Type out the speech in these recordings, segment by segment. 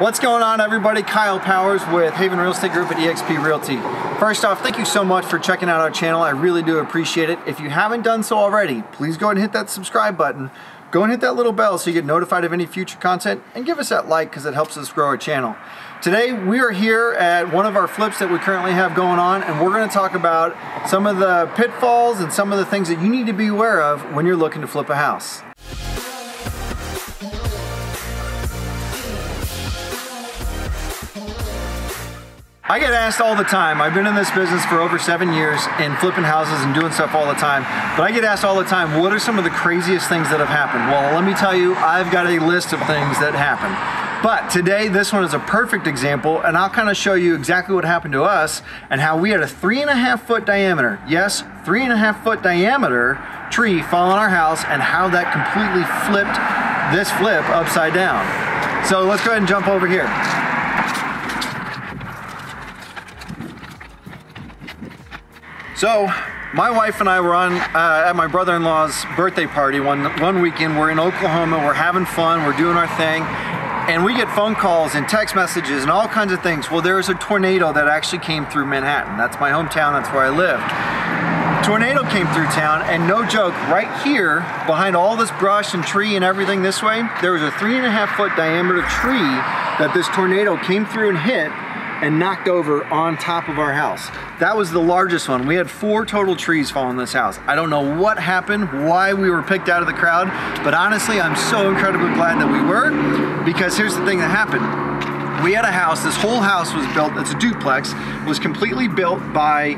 What's going on, everybody? Kyle Powers with Haven Real Estate Group at eXp Realty. First off, thank you so much for checking out our channel. I really do appreciate it. If you haven't done so already, please go ahead and hit that subscribe button. Go and hit that little bell so you get notified of any future content, and give us that like because it helps us grow our channel. Today we are here at one of our flips that we currently have going on, and we're going to talk about some of the pitfalls and some of the things that you need to be aware of when you're looking to flip a house. I get asked all the time. I've been in this business for over 7 years and flipping houses and doing stuff all the time. But I get asked all the time, what are some of the craziest things that have happened? Well, let me tell you, I've got a list of things that happen. But today, this one is a perfect example, and I'll kind of show you exactly what happened to us and how we had a 3.5 foot diameter, yes, 3.5 foot diameter tree fall on our house, and how that completely flipped this flip upside down. So let's go ahead and jump over here. So, my wife and I were on at my brother-in-law's birthday party one weekend. We're in Oklahoma, we're having fun, we're doing our thing, and we get phone calls and text messages and all kinds of things. Well, there was a tornado that actually came through Manhattan. That's my hometown, that's where I lived. Tornado came through town, and no joke, right here, behind all this brush and tree and everything this way, there was a 3.5 foot diameter tree that this tornado came through and hit and knocked over on top of our house. That was the largest one. We had 4 total trees fall on this house. I don't know what happened, why we were picked out of the crowd, but honestly, I'm so incredibly glad that we were, because here's the thing that happened. We had a house, this whole house was built, it's a duplex, was completely built by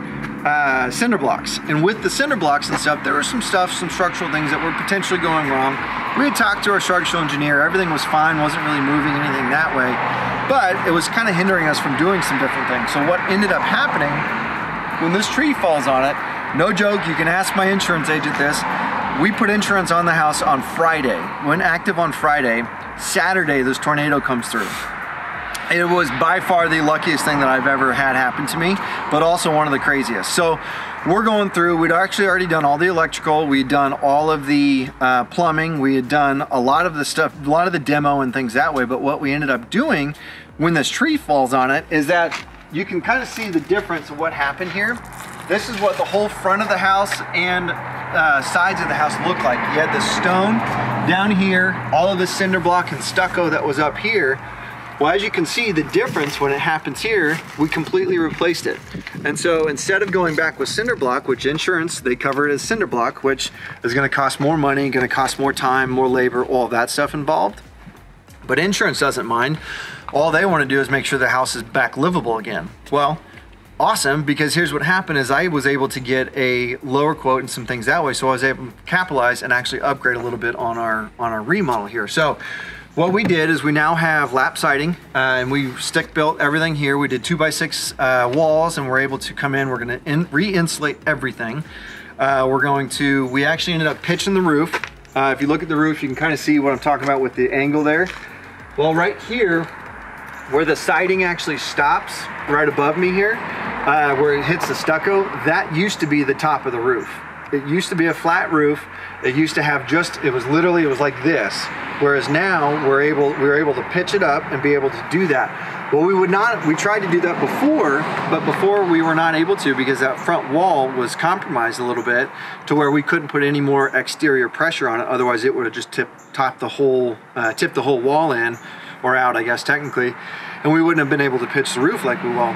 cinder blocks. And with the cinder blocks and stuff, there was some structural things that were potentially going wrong. We had talked to our structural engineer, everything was fine, wasn't really moving anything that way, but it was kind of hindering us from doing some different things. So what ended up happening, when this tree falls on it, no joke, you can ask my insurance agent this, we put insurance on the house on Friday. Went active on Friday. Saturday, this tornado comes through. It was by far the luckiest thing that I've ever had happen to me, but also one of the craziest. So we're going through, we'd actually already done all the electrical, we'd done all of the plumbing, we had done a lot of the stuff, a lot of the demo and things that way, but what we ended up doing when this tree falls on it is that you can kind of see the difference of what happened here. This is what the whole front of the house and sides of the house look like. You had the stone down here, all of the cinder block and stucco that was up here. Well, as you can see, the difference when it happens here, we completely replaced it. And so instead of going back with cinder block, which insurance, they cover it as cinder block, which is gonna cost more money, gonna cost more time, more labor, all that stuff involved. But insurance doesn't mind. All they wanna do is make sure the house is back livable again. Well, awesome, because here's what happened is I was able to get a lower quote and some things that way, so I was able to capitalize and actually upgrade a little bit on our remodel here. So what we did is we now have lap siding, and we stick built everything here. We did 2x6 walls, and we're able to come in, we're gonna re-insulate everything. We actually ended up pitching the roof. If you look at the roof, you can kind of see what I'm talking about with the angle there. Well, right here, where the siding actually stops, right above me here, where it hits the stucco, that used to be the top of the roof. It used to be a flat roof. It used to have it was like this. Whereas now we were able to pitch it up and be able to do that. Well, we tried to do that before, but before we were not able to because that front wall was compromised a little bit to where we couldn't put any more exterior pressure on it. Otherwise it would have just tipped the whole wall in, or out, I guess technically, and we wouldn't have been able to pitch the roof like we will.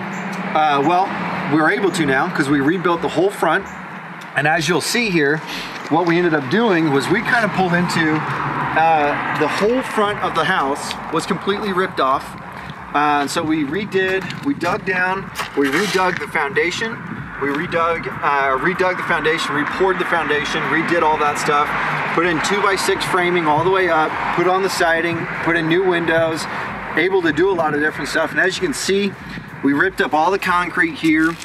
Well, we were able to now because we rebuilt the whole front. And as you'll see here, what we ended up doing was we kind of pulled into the whole front of the house was completely ripped off. So we dug down, we redug the foundation, we redug the foundation, re-poured the foundation, redid all that stuff, put in 2x6 framing all the way up, put on the siding, put in new windows, able to do a lot of different stuff. And as you can see, we ripped up all the concrete here.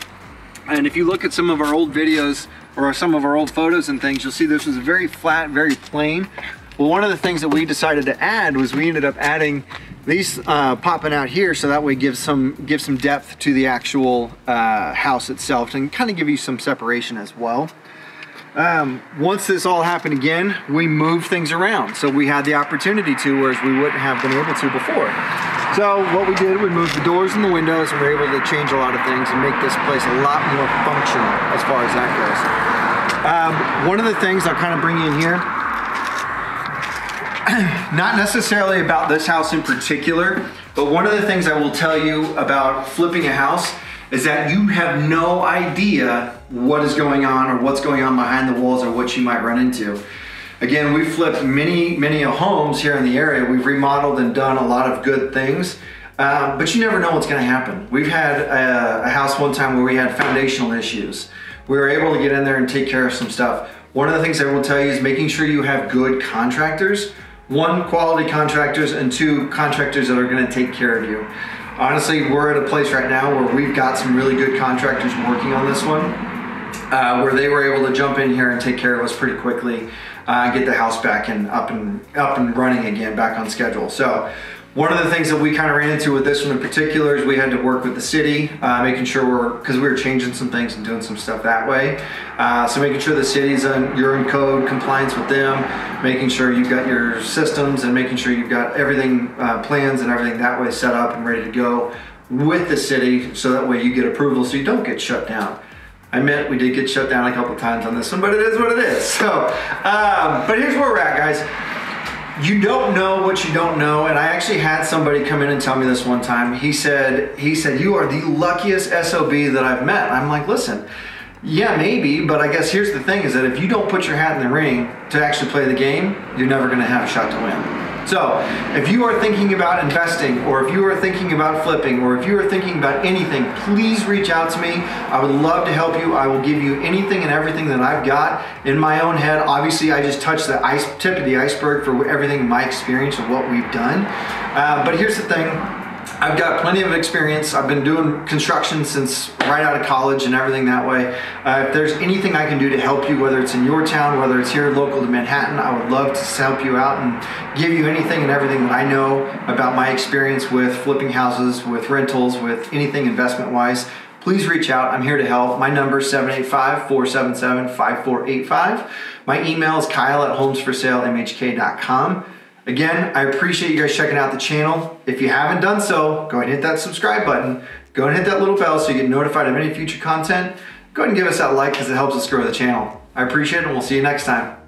And if you look at some of our old videos or some of our old photos and things, you'll see this was very flat, very plain. Well, one of the things that we decided to add was we ended up adding these popping out here, so that way give some depth to the actual house itself and kind of give you some separation as well. Once this all happened again, we moved things around, so we had the opportunity to, whereas we wouldn't have been able to before. So what we did, we moved the doors and the windows, and we were able to change a lot of things and make this place a lot more functional as far as that goes. One of the things I'll kind of bring you in here, not necessarily about this house in particular, but one of the things I will tell you about flipping a house is that you have no idea what is going on or what's going on behind the walls or what you might run into. Again, we've flipped many homes here in the area. We've remodeled and done a lot of good things, but you never know what's gonna happen. We've had a house one time where we had foundational issues. We were able to get in there and take care of some stuff. One of the things I will tell you is making sure you have good contractors. One, quality contractors, and two, contractors that are gonna take care of you. Honestly, we're at a place right now where we've got some really good contractors working on this one, where they were able to jump in here and take care of us pretty quickly, get the house back and up and running again, back on schedule. So one of the things that we kind of ran into with this one in particular is we had to work with the city, making sure because we were changing some things and doing some stuff that way. So making sure the city's you're in code compliance with them, making sure you've got your systems and making sure you've got everything, plans and everything that way set up and ready to go with the city, so that way you get approval so you don't get shut down. I admit we did get shut down a couple times on this one, but it is what it is. So, but here's where we're at, guys. You don't know what you don't know, and I actually had somebody come in and tell me this one time. He said, you are the luckiest SOB that I've met. I'm like, listen, yeah, maybe, but I guess here's the thing is that if you don't put your hat in the ring to actually play the game, you're never gonna have a shot to win. So if you are thinking about investing, or if you are thinking about flipping, or if you are thinking about anything, please reach out to me. I would love to help you. I will give you anything and everything that I've got in my own head. Obviously, I just touched the tip of the iceberg for everything in my experience of what we've done. But here's the thing. I've got plenty of experience. I've been doing construction since right out of college and everything that way. If there's anything I can do to help you, whether it's in your town, whether it's here local to Manhattan, I would love to help you out and give you anything and everything that I know about my experience with flipping houses, with rentals, with anything investment-wise. Please reach out. I'm here to help. My number is 785-477-5485. My email is kyle@homesforsalemhk.com. Again, I appreciate you guys checking out the channel. If you haven't done so, go ahead and hit that subscribe button. Go ahead and hit that little bell so you get notified of any future content. Go ahead and give us that like because it helps us grow the channel. I appreciate it, and we'll see you next time.